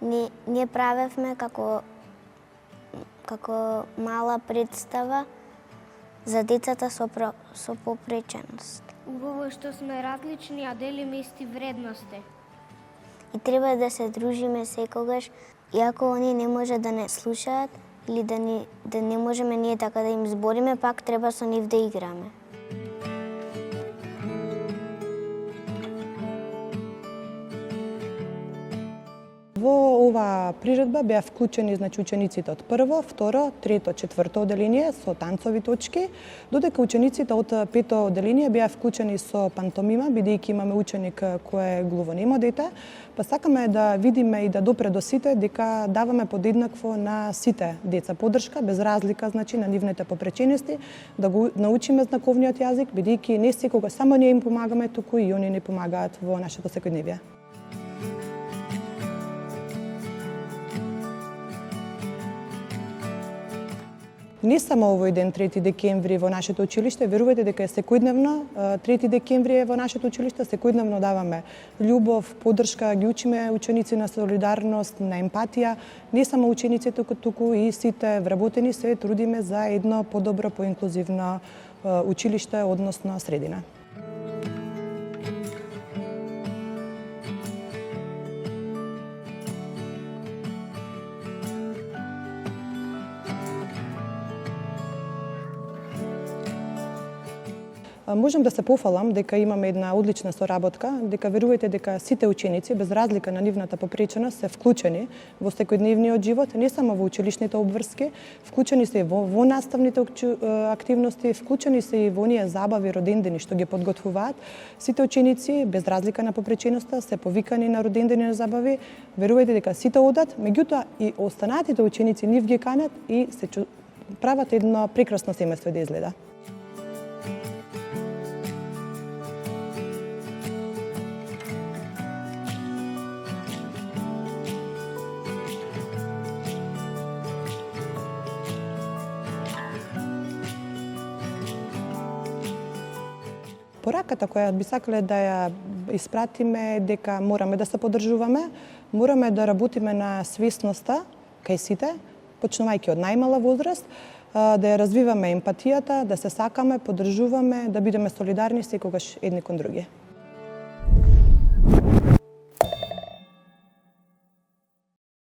Ние правевме како мала представа за децата со попреченост. Убаво е што сме различни, а делиме исти вредности. И треба да се дружиме секогаш, иако они не може да не слушаат или да не можеме ние така да им збориме, пак треба со нив да играме. Во оваа приредба беа вклучени учениците од прво, второ, трето, четврто одделение со танцови точки, додека учениците од пето одделение беа вклучени со пантомима, бидејќи имаме ученик кој е глувонемо дете, па сакаме да видиме и да допре до сите дека даваме подеднакво на сите деца подршка, без разлика на нивните попречености, да го научиме знаковниот јазик, бидејќи не секогаш само ние им помагаме, туку и они ни помагаат во нашето секојдневие. Не само овој ден, 3 декември, во нашето училиште, верувајте дека е секојдневно, 3 декември е во нашето училиште, секојдневно даваме љубов, поддршка, ги учиме ученици на солидарност, на емпатија, не само учениците, туку и сите вработени се трудиме за едно подобро, поинклузивно училиште, односно средина. Можам да се пофалам дека имаме една одлична соработка, дека верувајте дека сите ученици, без разлика на нивната попреченост, се вклучени во секојдневниот живот, не само во училишните обврски, вклучени се и во наставните активности, вклучени се и во оние забави, родендени што ги подготвуваат. Сите ученици, без разлика на попреченоста, се повикани на родендени на забави. Верувајте дека сите одат, меѓутоа и останатите ученици нив ги канат и се прават едно прекрасно семејство да изгледа. Пораката која би сакале да ја испратиме дека мораме да се поддржуваме, мораме да работиме на свесноста кај сите, почнувајќи од најмала возраст, да ја развиваме емпатијата, да се сакаме, поддржуваме, да бидеме солидарни секогаш едни кон други.